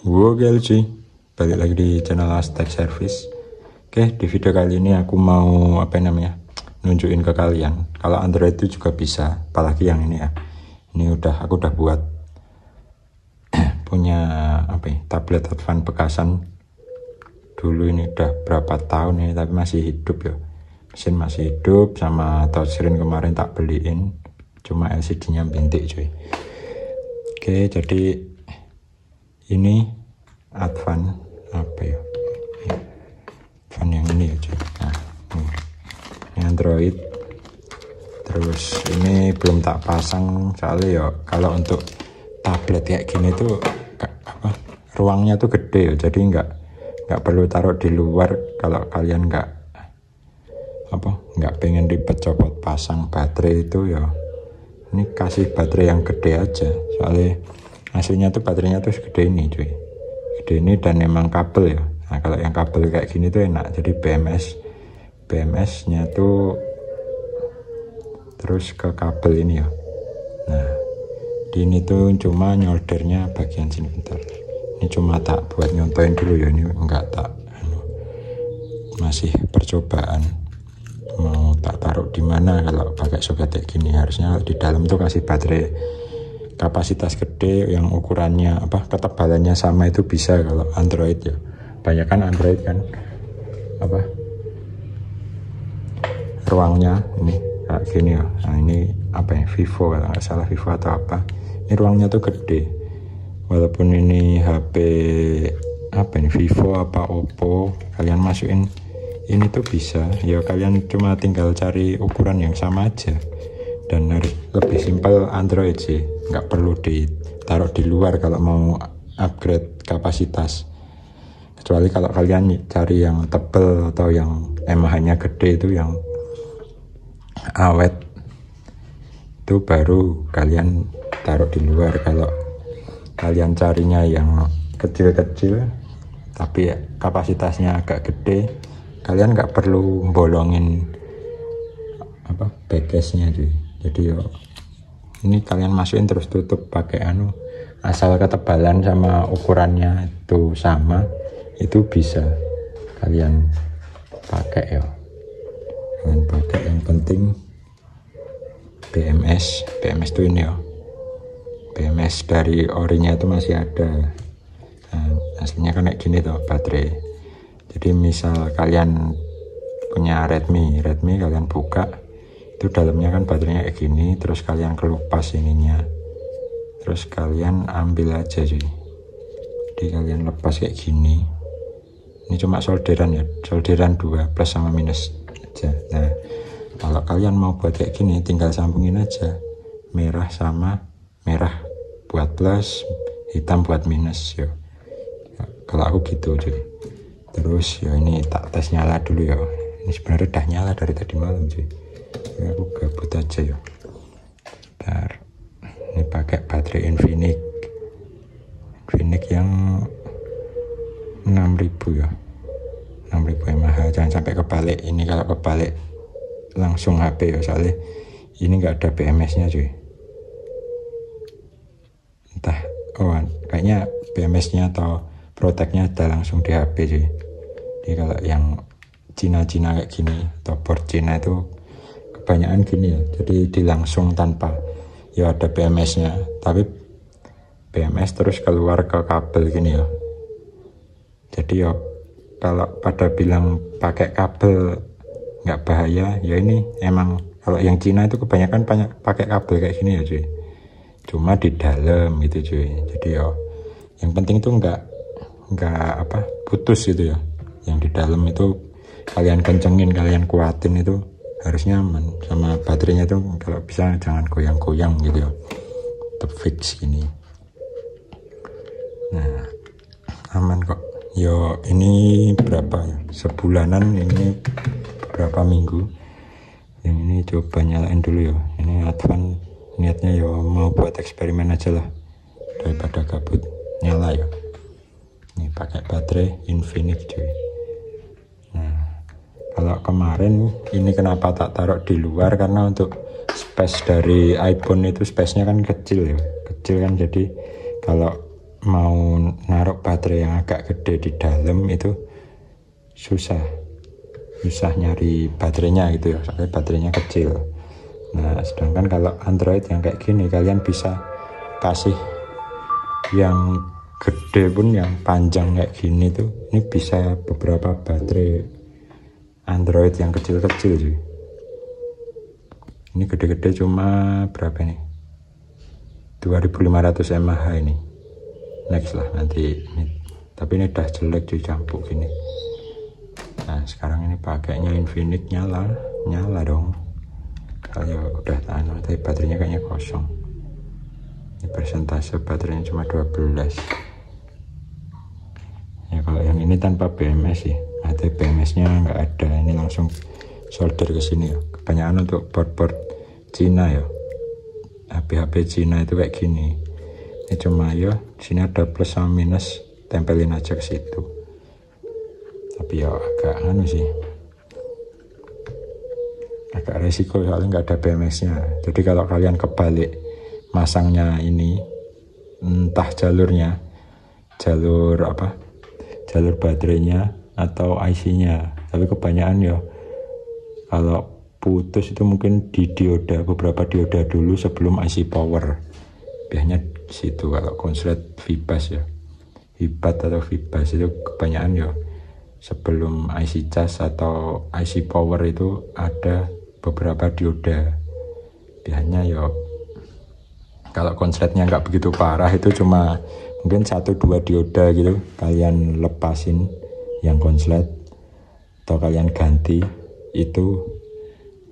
Oke LG, balik lagi di channel Aztec Service. Oke, di video kali ini aku mau nunjukin ke kalian kalau Android itu juga bisa, apalagi yang ini ya. Ini aku udah buat punya tablet Advan bekasan. Dulu ini udah berapa tahun ini, tapi masih hidup ya. Mesin masih hidup, sama touchscreen kemarin tak beliin, cuma LCD-nya bintik cuy. Oke, jadi ini Advan Advan yang ini ya cuy. Nah, ini Android. Terus ini belum tak pasang soalnya ya kalau untuk tablet kayak gini tuh ruangnya tuh gede ya, jadi nggak perlu taruh di luar kalau kalian nggak pengen ribet copot pasang baterai itu ya. Ini kasih baterai yang gede aja, soalnya aslinya tuh baterainya tuh segede ini cuy, gede ini, dan emang kabel ya. Nah kalau yang kabel kayak gini tuh enak, jadi BMS nya tuh terus ke kabel ini ya. Nah di ini tuh cuma nyoldernya bagian sini, bentar, ini cuma tak buat nyontoin dulu ya, ini enggak tak masih percobaan mau tak taruh di mana kalau pakai soket kayak gini. Harusnya di dalam tuh kasih baterai kapasitas gede yang ukurannya ketebalannya sama, itu bisa kalau Android ya. Banyak kan Android kan ruangnya ini kayak gini ya. Nah ini Vivo kalau nggak salah, Vivo atau apa, ini ruangnya tuh gede. Walaupun ini HP Vivo apa Oppo, kalian masukin ini tuh bisa ya. Kalian cuma tinggal cari ukuran yang sama aja, dan harus lebih simpel Android sih, nggak perlu ditaruh di luar kalau mau upgrade kapasitas. Kecuali kalau kalian cari yang tebel atau yang mAh-nya gede, itu yang awet, itu baru kalian taruh di luar. Kalau kalian carinya yang kecil-kecil tapi kapasitasnya agak gede, kalian nggak perlu bolongin backcase-nya cuy. Jadi ini kalian masukin terus tutup pakai asal ketebalan sama ukurannya itu sama, itu bisa kalian pakai ya. Jangan pakai, yang penting BMS itu ini ya. BMS dari orinya itu masih ada. Nah, aslinya kan kayak gini tuh baterai. Jadi misal kalian punya Redmi kalian buka, itu dalamnya kan baterainya kayak gini, terus kalian kelupas ininya, terus kalian ambil aja cuy. Jadi kalian lepas kayak gini. Ini cuma solderan ya, solderan 2 plus sama minus aja. Nah kalau kalian mau buat kayak gini, tinggal sambungin aja merah sama merah buat plus, hitam buat minus ya. Kalau aku gitu cuy. Terus ya ini tak tes nyala dulu ya. Ini sebenarnya udah nyala dari tadi malam cuy. Ya, aku gabut aja ya. Bentar. Ini pakai baterai Infinix yang 6000 ya. 6000 mAh. Jangan sampai kebalik. Ini kalau kebalik langsung HP ya, soalnya ini enggak ada BMS-nya cuy. Entah, kayaknya BMS-nya atau Protect-nya ada langsung di HP cuy. Jadi kalau yang Cina kayak gini atau board Cina itu kebanyakan gini ya, jadi dilangsung tanpa ya ada BMS-nya, tapi BMS terus keluar ke kabel gini ya. Jadi ya kalau pada bilang pakai kabel nggak bahaya ya, ini emang kalau yang Cina itu kebanyakan pakai kabel kayak gini ya cuy, cuma di dalam gitu cuy. Jadi ya yang penting itu nggak putus gitu ya. Yang di dalam itu kalian kencengin, kalian kuatin, itu harus nyaman. Sama baterainya itu kalau bisa jangan goyang-goyang gitu ya, tetap fix gini. Nah aman kok yo. Ini berapa ya, sebulanan, ini beberapa minggu. Yang ini coba nyalain dulu ya. Ini Advan niatnya yo mau buat eksperimen aja lah, daripada gabut. Nyala ya. Ini pakai baterai Infinix cuy. Nah kalau kemarin ini kenapa tak taruh di luar, karena untuk space dari iPhone itu space-nya kan kecil ya, kecil kan. Jadi kalau mau naruh baterai yang agak gede di dalam itu susah nyari baterainya gitu ya, soalnya baterainya kecil. Nah sedangkan kalau Android yang kayak gini, kalian bisa kasih yang gede pun, yang panjang kayak gini tuh, ini bisa beberapa baterai Android yang kecil-kecil sih. Ini gede-gede cuma berapa nih, 2500 mAh ini. Next lah nanti ini. Tapi ini udah jelek cuy, campur gini. Nah sekarang ini pakainya Infinix, nyala dong. Kalau udah tahan, tapi baterainya kayaknya kosong. Ini persentase baterainya cuma 12. Ya kalau yang ini tanpa BMS sih, ada BMS-nya nggak ada. Ini langsung solder ke sini ya. Kebanyakan untuk board Cina ya, HP Cina itu kayak gini. Ini cuma ya, sini ada plus sama minus, tempelin aja ke situ. Tapi ya agak sih, agak resiko soalnya nggak ada BMS-nya. Jadi kalau kalian kebalik masangnya ini, entah jalurnya, jalur baterainya atau IC-nya. Tapi kebanyakan ya kalau putus itu mungkin di dioda, beberapa dioda dulu sebelum IC power. Biasanya situ kalau konslet Vibas ya, Hibat atau Vibas itu kebanyakan ya sebelum IC cas atau IC power itu ada beberapa dioda. Biasanya ya kalau konsletnya nggak begitu parah itu cuma mungkin 1-2 dioda gitu, kalian lepasin yang konslet atau kalian ganti, itu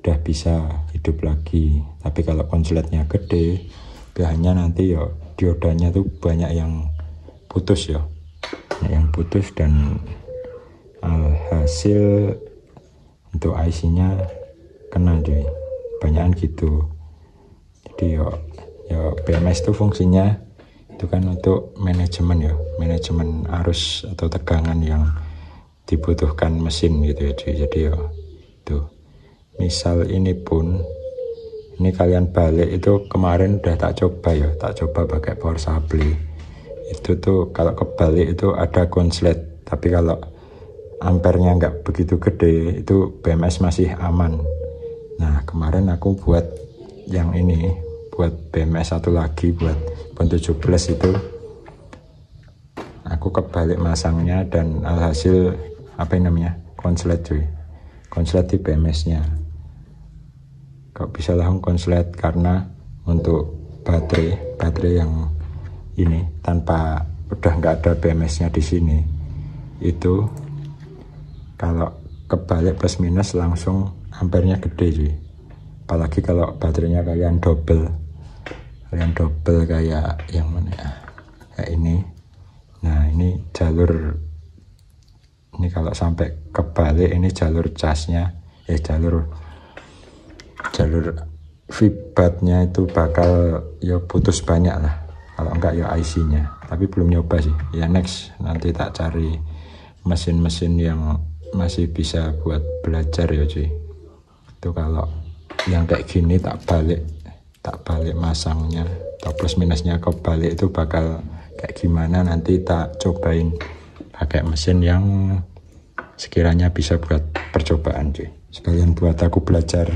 udah bisa hidup lagi. Tapi kalau konsletnya gede, biasanya nanti ya diodanya tuh banyak yang putus ya, yang putus, dan alhasil untuk IC-nya kena cuy, banyakan gitu. Jadi ya BMS itu fungsinya itu kan untuk manajemen ya, manajemen arus atau tegangan yang dibutuhkan mesin gitu ya cuy. Jadi ya tuh, misal ini pun, ini kalian balik itu kemarin udah tak coba pakai power supply. Itu tuh kalau kebalik itu ada konslet, tapi kalau ampernya nggak begitu gede itu BMS masih aman. Nah kemarin aku buat yang ini, buat BMS satu lagi, buat Pon 17 itu aku kebalik masangnya, dan alhasil konslet cuy, konslet di BMS-nya. Kok bisa langsung konslet? Karena untuk baterai yang ini tanpa, udah nggak ada BMS-nya di sini, itu kalau kebalik plus minus langsung ampernya gede cuy. Apalagi kalau baterainya kalian double kayak yang mana ya, kayak ini. Nah ini jalur, ini kalau sampai kebalik ini jalur casnya, jalur Vibatnya itu bakal ya putus banyak lah, kalau enggak ya IC-nya. Tapi belum nyoba sih, ya next nanti tak cari mesin-mesin yang masih bisa buat belajar ya cuy. Itu kalau yang kayak gini tak balik masangnya atau plus minusnya kebalik itu bakal kayak gimana, nanti tak cobain pakai mesin yang sekiranya bisa buat percobaan cuy, sekalian buat aku belajar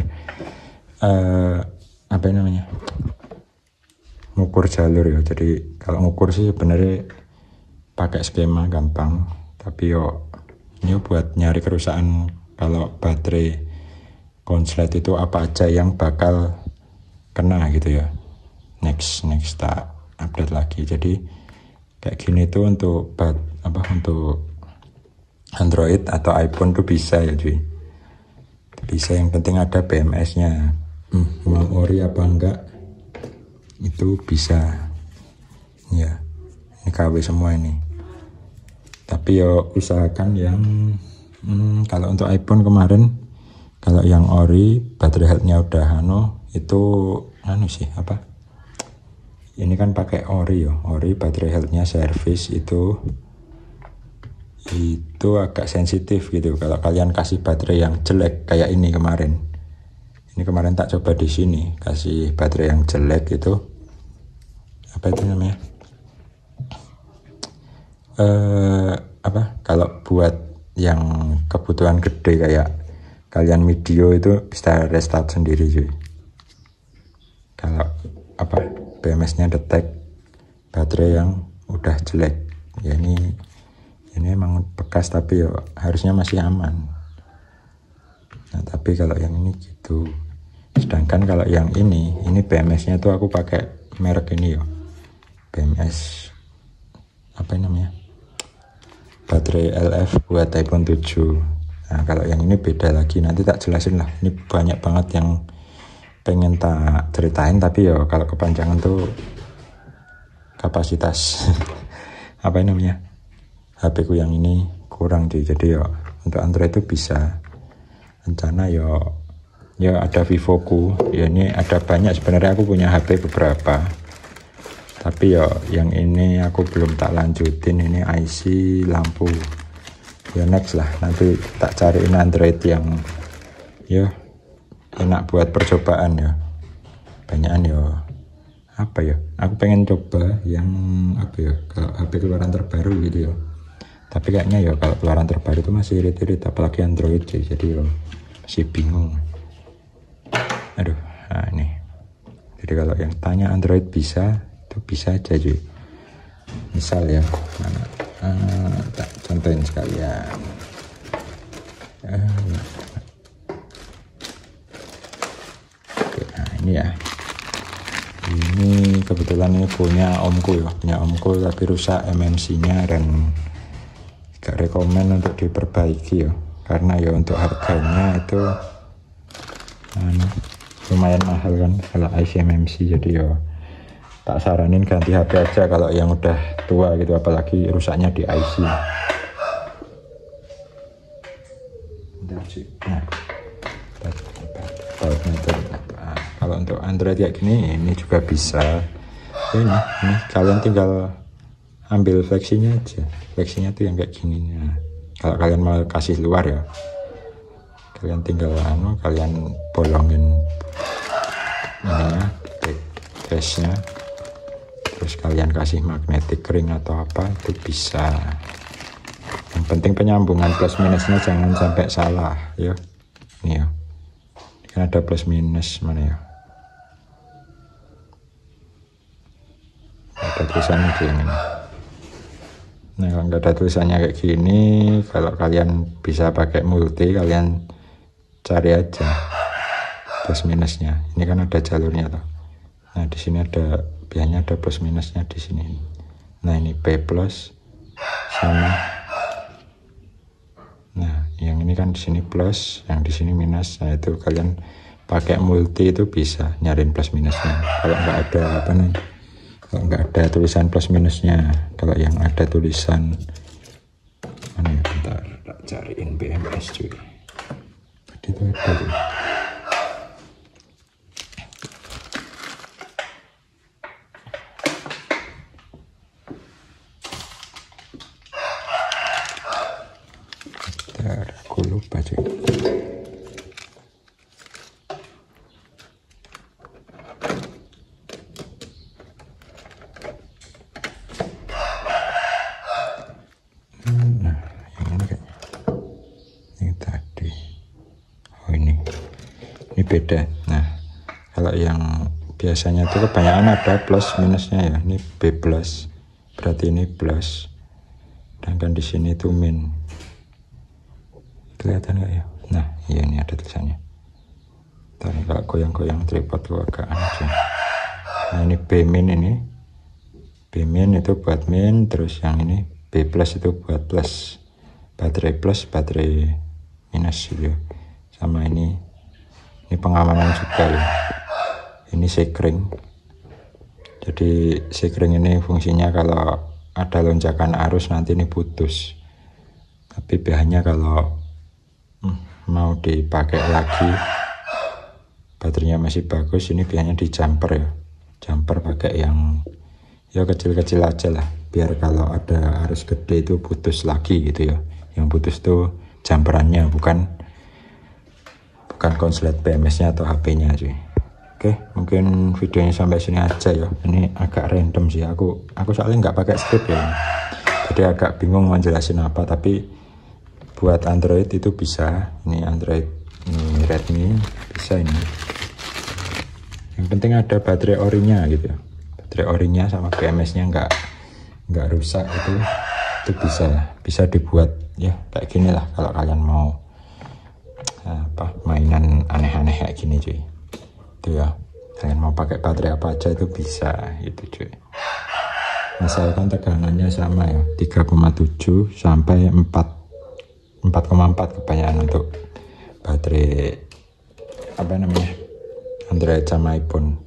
ngukur jalur ya. Jadi kalau ngukur sih sebenarnya pakai skema gampang, tapi ini buat nyari kerusakan kalau baterai konslet itu apa aja yang bakal kena gitu ya. Next tak update lagi. Jadi kayak gini tuh untuk untuk Android atau iPhone tuh bisa ya cuy, bisa. Yang penting ada BMS-nya. Mau ori apa enggak itu bisa ya. Ini KW semua ini, tapi usahakan yang kalau untuk iPhone kemarin, kalau yang ori baterai health-nya udah itu sih ini kan pakai ori baterai health-nya service itu agak sensitif gitu. Kalau kalian kasih baterai yang jelek kayak ini kemarin tak coba di sini, kasih baterai yang jelek itu Kalau buat yang kebutuhan gede kayak kalian video itu bisa restart sendiri cuy. Kalau BMS-nya detect baterai yang udah jelek, ya ini emang bekas tapi ya harusnya masih aman. Nah tapi kalau yang ini gitu. Sedangkan kalau yang ini BMS-nya tuh aku pakai merek ini ya, BMS baterai LF buat iPhone 7. Nah kalau yang ini beda lagi, nanti tak jelasin lah. Ini banyak banget yang pengen tak ceritain, tapi ya kalau kepanjangan tuh kapasitas HP ku yang ini kurang sih. Jadi ya untuk Android itu bisa. Rencana ya ada Vivo ku, ya ini ada banyak sebenarnya, aku punya HP beberapa. Tapi ya yang ini aku belum tak lanjutin, ini IC lampu. Ya next lah, nanti tak cariin Android yang ya enak buat percobaan ya. Banyakan ya aku pengen coba yang kalau HP keluaran terbaru gitu ya. Tapi kayaknya ya kalau keluaran terbaru itu masih irit-irit, apalagi Android sih, jadi ya masih bingung. Nah ini. Jadi kalau yang tanya Android bisa, itu bisa aja cuy. Misal ya, mana? Tak contohin sekalian. Oke, nah ini ya. Ini kebetulan ini punya omku tapi rusak MMC-nya dan gak rekomen untuk diperbaiki ya, karena ya untuk harganya itu lumayan mahal kan kalau IC MMC. Jadi ya tak saranin ganti HP aja kalau yang udah tua gitu, apalagi rusaknya di IC. Kalau untuk Android kayak gini, ini juga bisa. Ini kalian tinggal ambil fleksinya aja. Fleksinya tuh yang kayak gini. Nah, kalau kalian mau kasih luar ya, kalian tinggal kalian bolongin case-nya, terus kalian kasih magnetic ring atau apa, itu bisa. Yang penting penyambungan plus minusnya jangan sampai salah ya. Ini ya, kan ada plus minus, mana ya, ada tulisannya di ini. Nah kalau nggak ada tulisannya kayak gini, kalau kalian bisa pakai multi, kalian cari aja plus minusnya. Ini kan ada jalurnya tuh. Nah di sini ada, biasanya ada plus minusnya di sini. Nah ini P plus sama. Nah yang ini kan di sini plus, yang di sini minus. Nah itu kalian pakai multi itu bisa nyariin plus minusnya. Kalau nggak ada kalau nggak ada tulisan plus minusnya, kalau yang ada tulisan mana ya, bentar tak cariin BMS cuy. Itu ada tuh. Bentar, aku lupa cuy. Beda. Nah kalau yang biasanya itu kebanyakan ada plus minusnya ya. Ini B plus, berarti ini plus, sedangkan di sini itu min. Kelihatan nggak ya? Nah iya, ini ada tulisannya. Tadi kalau goyang-goyang tripod tuh agak aneh. Nah ini B min, ini B min itu buat min, terus yang ini B plus itu buat plus, baterai plus, baterai minus gitu. Sama ini pengamanan juga ya. Ini sekring. Jadi sekring ini fungsinya kalau ada lonjakan arus nanti ini putus. Tapi biasanya kalau mau dipakai lagi, baterainya masih bagus, ini biasanya di jumper ya. Jumper pakai yang ya kecil-kecil aja lah, biar kalau ada arus gede itu putus lagi gitu ya. Yang putus tuh jumperannya, bukan konslet BMS-nya atau HP-nya cuy. Oke, mungkin videonya sampai sini aja ya. Ini agak random sih, aku soalnya nggak pakai script ya. jadi agak bingung menjelasin apa, tapi buat Android itu bisa. Ini Android, ini Redmi, bisa ini. Yang penting ada baterai orinya gitu ya, baterai orinya sama BMS-nya nggak rusak, itu bisa dibuat ya kayak gini lah kalau kalian mau mainan aneh-aneh kayak gini cuy. Itu ya, kalian mau pakai baterai apa aja itu bisa gitu cuy. Misalkan tegangannya sama ya, 3,7 sampai 4,4 kebanyakan untuk baterai Android sama iPhone.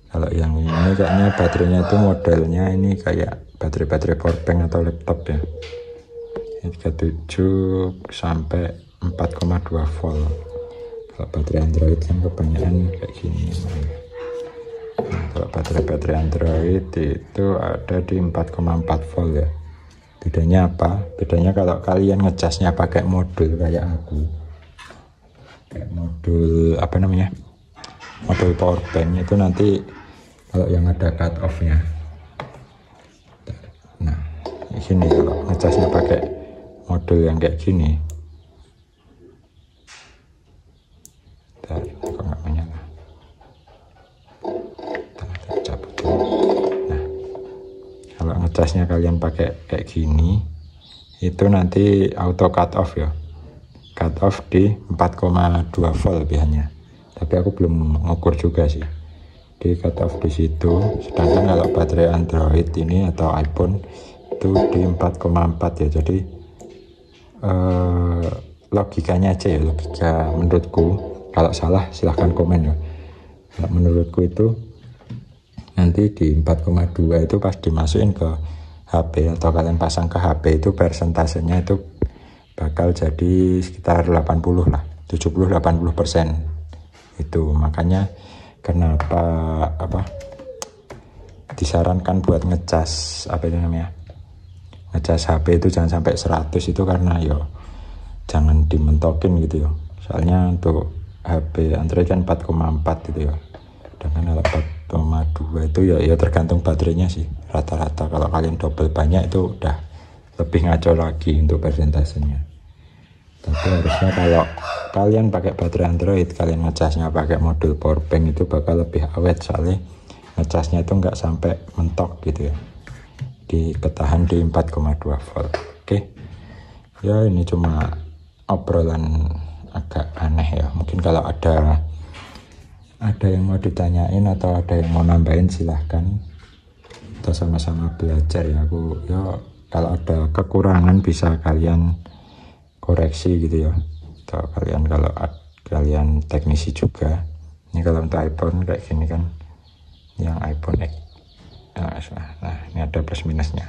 Kalau yang ini kayaknya baterainya itu modelnya ini kayak baterai powerbank atau laptop ya, 37 sampai 4,2 volt. Kalau baterai Android kan kebanyakan kayak gini. Nah, kalau baterai Android itu ada di 4,4 volt ya. Bedanya apa? Bedanya kalau kalian ngecasnya pakai modul kayak aku, kayak modul modul powerbank itu nanti kalau yang ada cut off nya. Nah ini kalau ngecasnya pakai modul yang kayak gini, kok nggak menyala. Nah kalau ngecasnya kalian pakai kayak gini, itu nanti auto cut off ya, cut off di 4,2 volt biasanya, tapi aku belum mengukur juga sih di cut off di situ. Sedangkan kalau baterai Android ini atau iPhone itu di 4,4 ya. Jadi logikanya aja ya, logika menurutku, kalau salah silahkan komen ya. Kalau menurutku itu nanti di 4,2 itu pas dimasukin ke HP atau kalian pasang ke HP itu persentasenya itu bakal jadi sekitar 80 lah, 70-80%. Itu makanya kenapa disarankan buat ngecas ngecas HP itu jangan sampai 100 itu, karena yo jangan dimentokin gitu ya. Soalnya untuk HP Android kan 4,4 gitu ya, dengan 4,2 itu ya tergantung baterainya sih rata-rata. Kalau kalian double banyak itu udah lebih ngaco lagi untuk persentasenya. Tapi harusnya kalau kalian pakai baterai Android, kalian ngecasnya pakai modul powerbank itu bakal lebih awet, soalnya ngecasnya itu nggak sampai mentok gitu ya, ketahan di 4,2 volt. Oke ya, ini cuma obrolan agak aneh ya. Mungkin kalau ada yang mau ditanyain atau ada yang mau nambahin silahkan, kita sama-sama belajar ya. Kalau ada kekurangan bisa kalian koreksi gitu ya, atau kalau kalian teknisi juga. Ini kalau untuk iPhone kayak gini kan, yang iPhone X. Nah ini ada plus minusnya,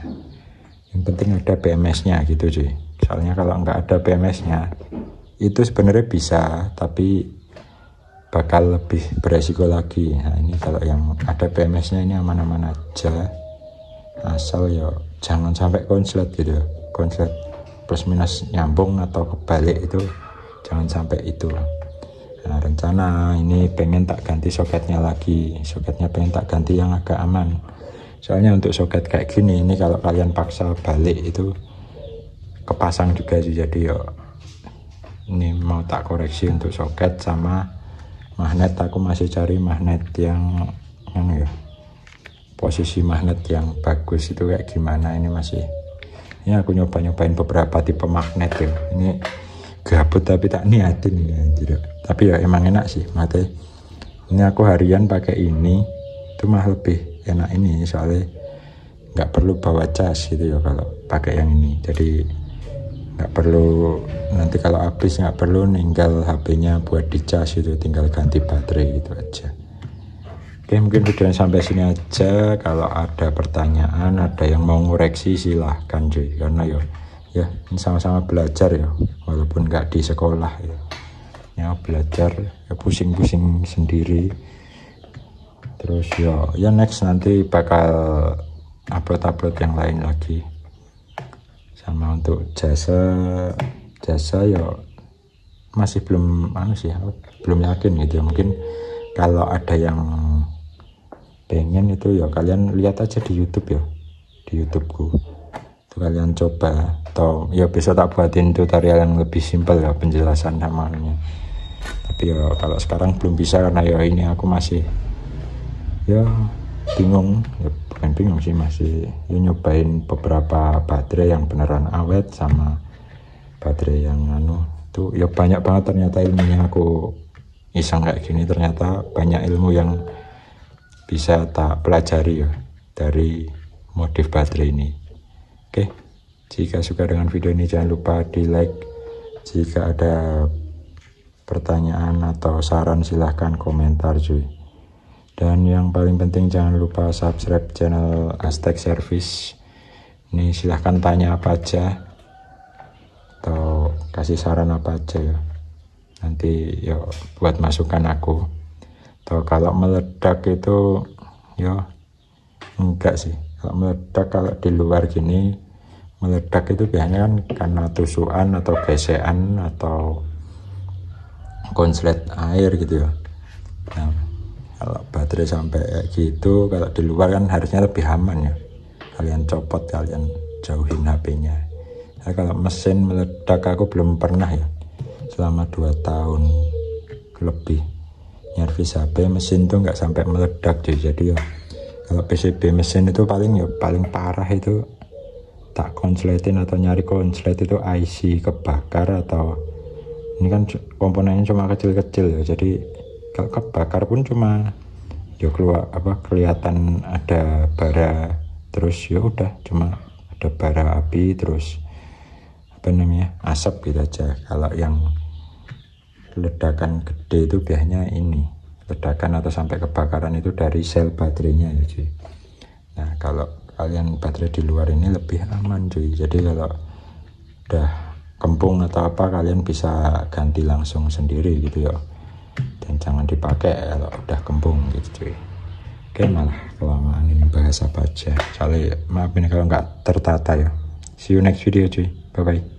yang penting ada BMS-nya gitu cuy. Soalnya kalau nggak ada BMS-nya itu sebenarnya bisa, tapi bakal lebih beresiko lagi. Nah ini kalau yang ada BMS-nya ini aman-aman aja, asal ya jangan sampai konslet gitu ya, konslet plus minus nyambung atau kebalik itu jangan sampai itu. Nah rencana ini pengen tak ganti soketnya lagi, soketnya pengen tak ganti yang agak aman. Soalnya untuk soket kayak gini ini kalau kalian paksa balik itu kepasang juga sih. Jadi yo ini mau tak koreksi untuk soket sama magnet. Aku masih cari magnet yang ya, posisi magnet yang bagus itu kayak gimana. Ini aku nyobain beberapa tipe magnet ya. Ini gabut tapi tak niatin ya, tidak. Tapi ya emang enak sih mate. Ini aku harian pakai ini, itu mah lebih enak ini, soalnya nggak perlu bawa cas gitu ya kalau pakai yang ini. Jadi nggak perlu nanti kalau habis, nggak perlu ninggal HP-nya buat dicas itu, tinggal ganti baterai gitu aja. Oke, mungkin videonya sampai sini aja. Kalau ada pertanyaan, ada yang mau ngoreksi silahkan cuy, karena ya ini sama-sama belajar ya, walaupun nggak di sekolah ya belajar ya, pusing-pusing sendiri. Terus ya next nanti bakal upload yang lain lagi. Sama untuk jasa ya masih belum belum yakin gitu ya. Mungkin kalau ada yang pengen itu ya kalian lihat aja di YouTube ya, di YouTubeku. kalian coba, atau ya besok tak buatin tutorial yang lebih simpel ya penjelasan namanya. Tapi ya kalau sekarang belum bisa karena ya ini aku masih ya bingung, ya bukan bingung sih, masih ya nyobain beberapa baterai yang beneran awet sama baterai yang tuh ya banyak banget ternyata ilmunya. Aku iseng kayak gini ternyata banyak ilmu yang bisa tak pelajari ya dari modif baterai ini. Oke, jika suka dengan video ini jangan lupa di like. Jika ada pertanyaan atau saran silahkan komentar cuy. Dan yang paling penting jangan lupa subscribe channel Aztec Service. Ini silahkan tanya apa aja atau kasih saran apa aja ya, nanti ya buat masukan aku. Atau kalau meledak itu ya enggak sih, kalau meledak, kalau di luar gini meledak itu biasanya kan karena tusukan atau gesekan atau konslet air gitu ya. Nah, kalau baterai sampai kayak gitu, kalau di luar kan harusnya lebih aman ya, kalian copot, kalian jauhin HP-nya. Nah, kalau mesin meledak aku belum pernah ya, selama 2 tahun lebih nyervis HP, mesin tuh nggak sampai meledak jadi ya kalau PCB mesin itu paling parah itu tak konsletin atau nyari konslet itu IC kebakar, atau ini kan komponennya cuma kecil-kecil ya, jadi kalau kebakar pun cuma ya keluar kelihatan ada bara, terus ya udah cuma ada bara api terus asap gitu aja. Kalau yang ledakan gede itu biasanya ini ledakan atau sampai kebakaran itu dari sel baterainya ya cuy. Nah kalau kalian baterai di luar ini lebih aman cuy, jadi kalau udah kempung atau apa kalian bisa ganti langsung sendiri gitu ya, dan jangan dipakai kalau udah kempung gitu cuy. Oke, malah kelamaan ini bahas apa aja, soalnya maaf ini kalau nggak tertata ya. See you next video cuy, bye bye.